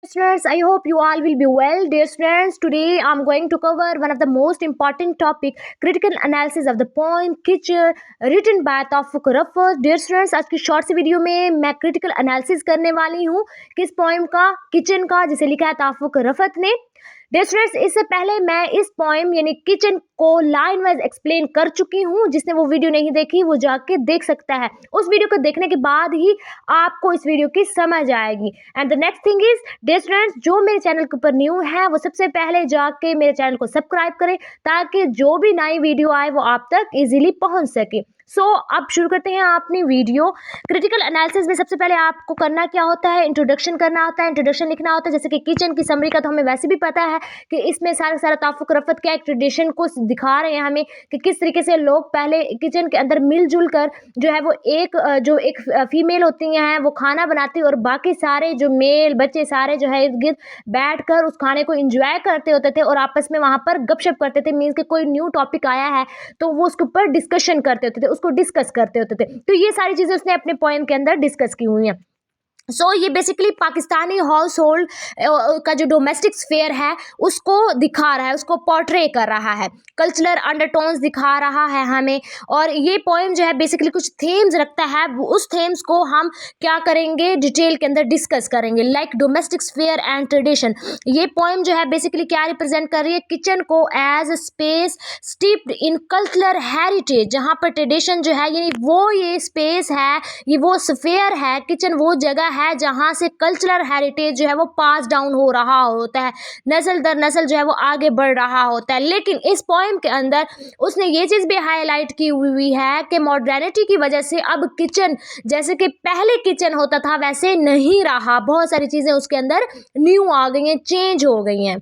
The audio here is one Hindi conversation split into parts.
Students, I hope you all will be well. Dear students, today I'm going to cover one of the most important topic, critical analysis of the poem Kitchen written by Tawfiq Raffat. Dear students, आज की शॉर्ट सी वीडियो में मैं क्रिटिकल एनालिसिस करने वाली हूँ किस पोएम का, किचन का, जिसे लिखा है तौफीक रफ़त ने। डियर स्टूडेंट्स, इससे पहले मैं इस पोएम यानी किचन को लाइन वाइज एक्सप्लेन कर चुकी हूँ। जिसने वो वीडियो नहीं देखी वो जाके देख सकता है। उस वीडियो को देखने के बाद ही आपको इस वीडियो की समझ आएगी। And the next thing is, dear students, जो मेरे चैनल के ऊपर न्यू है वो सबसे पहले जाके मेरे चैनल को सब्सक्राइब करें ताकि जो भी नई वीडियो आए वो आप तक इजीली पहुंच सके। अब शुरू करते हैं अपनी वीडियो। क्रिटिकल एनालिसिस में सबसे पहले आपको करना क्या होता है, इंट्रोडक्शन करना होता है, इंट्रोडक्शन लिखना होता है। जैसे कि किचन की समरी का तो हमें वैसे भी पता है कि इसमें सारा तौफीक रफ़त क्या एक ट्रेडिशन को दिखा रहे हैं हमें कि किस तरीके से लोग पहले किचन के अंदर मिलजुल कर जो है वो एक फीमेल होती हैं वो खाना बनाती है और बाकी सारे जो मेल बच्चे सारे जो है इर्द गिर्द बैठ कर उस खाने को इंजॉय करते होते थे और आपस में वहाँ पर गपशप करते थे। मीन्स कि कोई न्यू टॉपिक आया है तो वो उसके ऊपर डिस्कशन करते होते थे, उसको डिस्कस करते होते थे। तो ये सारी चीज़ें उसने अपने पोएम के अंदर डिस्कस की हुई हैं। ये बेसिकली पाकिस्तानी हाउस होल्ड का जो डोमेस्टिक स्फेयर है उसको दिखा रहा है, उसको पोर्ट्रे कर रहा है, कल्चरल अंडरटोन्स दिखा रहा है हमें। और ये पोएम जो है बेसिकली कुछ थीम्स रखता है, उस थीम्स को हम क्या करेंगे, डिटेल के अंदर डिस्कस करेंगे, like domestic sphere and tradition. ये पोएम जो है बेसिकली क्या रिप्रेजेंट कर रही है, किचन को as a space steeped in cultural heritage, जहाँ पर ट्रेडिशन जो है यानी वो ये स्पेस है, ये वो स्फेयर है, किचन वो जगह है जहां से कल्चरल हेरिटेज जो है वो पास डाउन हो रहा होता है, नस्ल दर नस्ल जो है वो आगे बढ़ रहा होता है। लेकिन इस पोएम के अंदर उसने ये चीज़ भी हाईलाइट की हुई है कि मॉडर्निटी की वजह से अब किचन जैसे कि पहले किचन होता था वैसे नहीं रहा, बहुत सारी चीज़ें उसके अंदर न्यू आ गई हैं, चेंज हो गई हैं।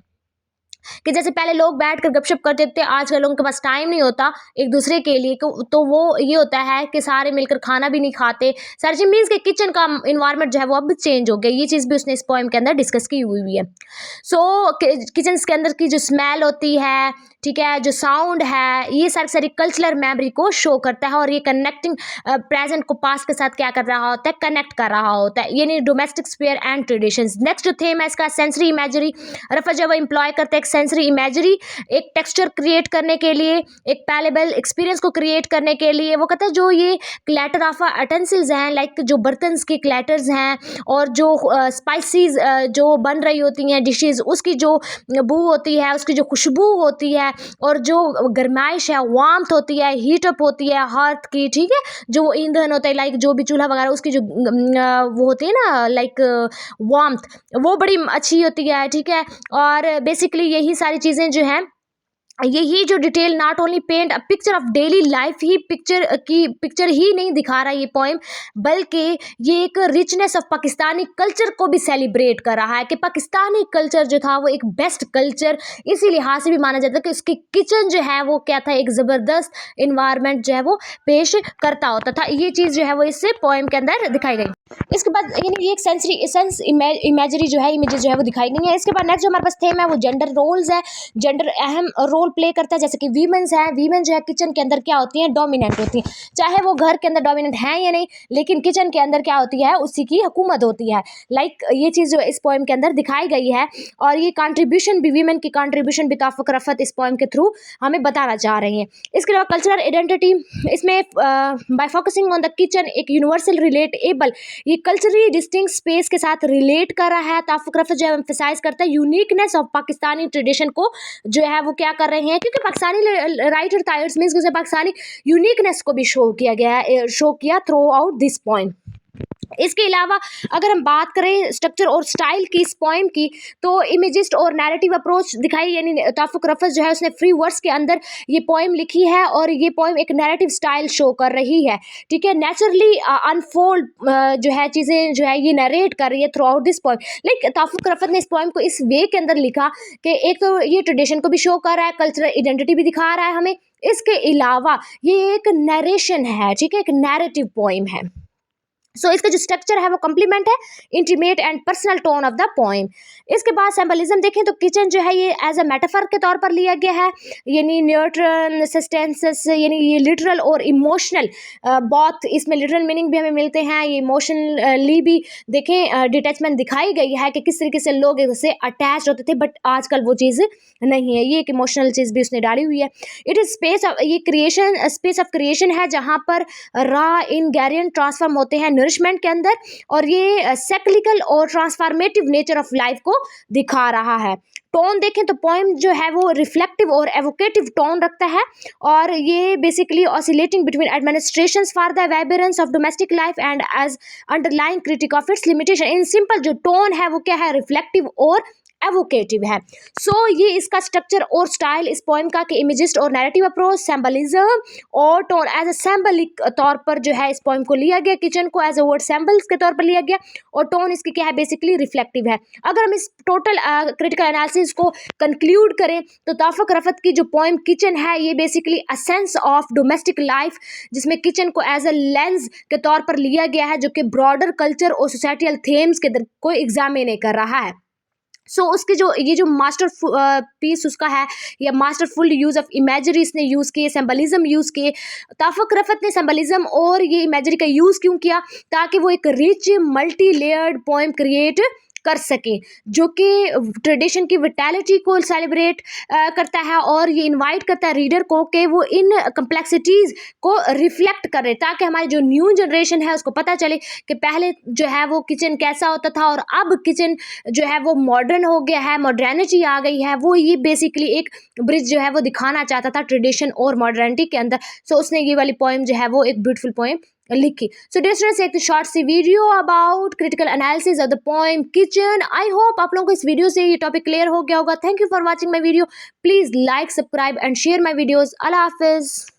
कि जैसे पहले लोग बैठ कर गपशप करते थे, आजकल लोगों के पास टाइम नहीं होता एक दूसरे के लिए, तो वो ये होता है कि सारे मिलकर खाना भी नहीं खाते, सारी चीज मीन्स के किचन का इन्वायरमेंट जो है वो अब चेंज हो गया। ये चीज़ भी उसने इस पोएम के अंदर डिस्कस की हुई है। किचन के अंदर की जो स्मेल होती है, ठीक है, जो साउंड है, ये सारी कल्चरल मेमोरी को शो करता है और ये कनेक्टिंग प्रेजेंट को पास्ट के साथ क्या कर रहा होता है, कनेक्ट कर रहा होता है, यानी domestic sphere and traditions. Next जो थीम है इसका सेंसरी इमेजरी। रफ़त जब इम्प्लॉय करते हैं सेंसरी इमेजरी एक टेक्सचर क्रिएट करने के लिए, एक पैलेबल एक्सपीरियंस को क्रिएट करने के लिए, वो कहता है जो ये क्लैटर ऑफ अटेंसिल्स हैं, लाइक जो बर्तन के क्लैटर्स हैं और जो स्पाइसीज जो बन रही होती हैं डिशेज, उसकी जो बू होती है, उसकी जो खुशबू होती है और जो गर्माइश है, वार्मथ होती है, हीट अप होती है हर्थ की, ठीक है, जो ईंधन होता है लाइक जो भी चूल्हा वगैरह उसकी जो वो होती है ना लाइक वार्मथ, वो बड़ी अच्छी होती है, ठीक है। और बेसिकली यही सारी चीज़ें जो हैं, यही जो detail not only paint a picture of daily life ही पिक्चर ही नहीं दिखा रहा ये पोएम, बल्कि ये एक रिचनेस ऑफ पाकिस्तानी कल्चर को भी सेलिब्रेट कर रहा है कि पाकिस्तानी कल्चर जो था वो एक बेस्ट कल्चर इसी लिहाज से भी माना जाता है कि उसकी किचन जो है वो क्या था, एक ज़बरदस्त इन्वायरमेंट जो है वो पेश करता होता था। ये चीज़ जो है वो इससे पोएम के अंदर दिखाई गई। इसके बाद यानी ये एक सेंस इमेजरी जो है, इमेजेस जो है वो दिखाई गई है। इसके बाद नेक्स्ट जो हमारे पास थीम है वो जेंडर रोल्स है। जेंडर अहम रोल प्ले करता है, जैसे कि वीमेंस है, वीमेन जो है किचन के अंदर क्या होती हैं, डोमिनेंट होती हैं, चाहे वो घर के अंदर डोमिनेंट हैं या नहीं, लेकिन किचन के अंदर क्या होती है, उसी की हुकूमत होती है। लाइक ये चीज़ जो इस पोएम के अंदर दिखाई गई है और ये कंट्रीब्यूशन भी, वीमेन की कंट्रीब्यूशन भी तौफीक रफ़त इस पोएम के थ्रू हमें बताना चाह रही हैं। इसके अलावा कल्चरल आइडेंटिटी, इसमें bye focusing on the kitchen एक यूनिवर्सल रिलेटेबल, ये कल्चरली डिस्टिंक्ट स्पेस के साथ रिलेट कर रहा है। तौफीक रफ़त जो है एम्फसाइज करता है यूनिकनेस ऑफ पाकिस्तानी ट्रेडिशन को, जो है वो क्या कर रहे हैं, क्योंकि पाकिस्तानी राइटर टाइर्स मीन्स उसे पाकिस्तानी यूनिकनेस को भी शो किया थ्रू आउट दिस पॉइंट। इसके अलावा अगर हम बात करें स्ट्रक्चर और स्टाइल की इस पोएम की, तो इमेजिस्ट और नैरेटिव अप्रोच दिखाई, यानी तौफीक रफ़त जो है उसने फ्री वर्ड्स के अंदर ये पोएम लिखी है और ये पोएम एक नैरेटिव स्टाइल शो कर रही है, ठीक है। नेचुरली अनफोल्ड जो है चीज़ें जो है ये नरेट कर रही है throughout this poem. Like Taufiq Rafat ने इस पोएम को इस वे के अंदर लिखा कि एक तो ये ट्रेडिशन को भी शो कर रहा है, कल्चरल आइडेंटिटी भी दिखा रहा है हमें, इसके अलावा ये एक नरेशन है, ठीक है, एक नैरेटिव पोएम है। सो इसका जो स्ट्रक्चर है वो कम्प्लीमेंट है intimate and personal tone of the poem. इसके बाद सिंबलिज्म देखें तो किचन जो है ये एज अ मेटाफर के तौर पर लिया गया है, यानी न्यूट्रल सस्टेंसेस, यानी ये लिटरल और इमोशनल बहुत इसमें लिटरल मीनिंग भी हमें मिलते हैं, ये इमोशनली भी देखें डिटैचमेंट दिखाई गई है कि किस तरीके से लोग इससे अटैच होते थे, बट आजकल वो चीज़ नहीं है, ये एक इमोशनल चीज़ भी उसने डाली हुई है। इट इज़ स्पेस ऑफ, ये क्रिएशन स्पेस ऑफ क्रिएशन है जहाँ पर रॉ इनग्रेडिएंट ट्रांसफॉर्म होते हैं नरिशमेंट के अंदर, और ये सेक्लिकल और ट्रांसफॉर्मेटिव नेचर ऑफ लाइफ को दिखा रहा है। टोन देखें तो पोएम जो है वो रिफ्लेक्टिव और एवोकेटिव टोन रखता है, और ये basically oscillating between administrations for the vibrance of domestic life and as underlying critique of its limitation. In simple जो टोन है वो क्या है, रिफ्लेक्टिव और एवोकेटिव है। सो ये इसका स्ट्रक्चर और स्टाइल इस पोएम का कि इमेजिस्ट और नैरेटिव अप्रोच, सिंबलिज्म और टोन एज अ सिंबलिक तौर पर जो है इस पोएम को लिया गया, किचन को एज अ वर्ड सिंबल्स के तौर पर लिया गया, और टोन इसकी क्या है, बेसिकली रिफ्लेक्टिव है। अगर हम इस टोटल क्रिटिकल एनालिसिस को कंक्लूड करें तो तौफीक रफ़त की जो पोएम किचन है ये basically a sense of domestic life, जिसमें किचन को एज अ लेंस के तौर पर लिया गया है जो कि ब्रॉडर कल्चर और सोसाइटियल थीम्स के को एग्जामिन कर रहा है। सो उसके जो ये जो मास्टर पीस उसका है, या मास्टरफुल यूज़ ऑफ इमेजरी इसने यूज़ किए, सिंबलिज्म यूज़ किए। तौफीक रफ़त ने सिंबलिज्म और ये इमेजरी का यूज़ क्यों किया, ताकि वो एक rich multi layered poem create कर सके जो कि ट्रेडिशन की विटैलिटी को सेलिब्रेट करता है, और ये इनवाइट करता है रीडर को कि वो इन कम्प्लेक्सिटीज़ को रिफ्लेक्ट करे, ताकि हमारी जो न्यू जनरेशन है उसको पता चले कि पहले जो है वो किचन कैसा होता था और अब किचन जो है वो मॉडर्न हो गया है, मॉडर्निटी आ गई है। वो ये बेसिकली एक ब्रिज जो है वो दिखाना चाहता था ट्रेडिशन और मॉडर्निटी के अंदर। सो उसने ये वाली पोएम जो है वो एक ब्यूटीफुल पोएम लिखी। सो डियर स्टूडेंट्स, एक शॉर्ट सी video about critical analysis of the poem kitchen. I hope आप लोगों को इस वीडियो से ये टॉपिक क्लियर हो गया होगा। Thank you for watching my video. Please like, subscribe and share my videos. Allah Hafiz.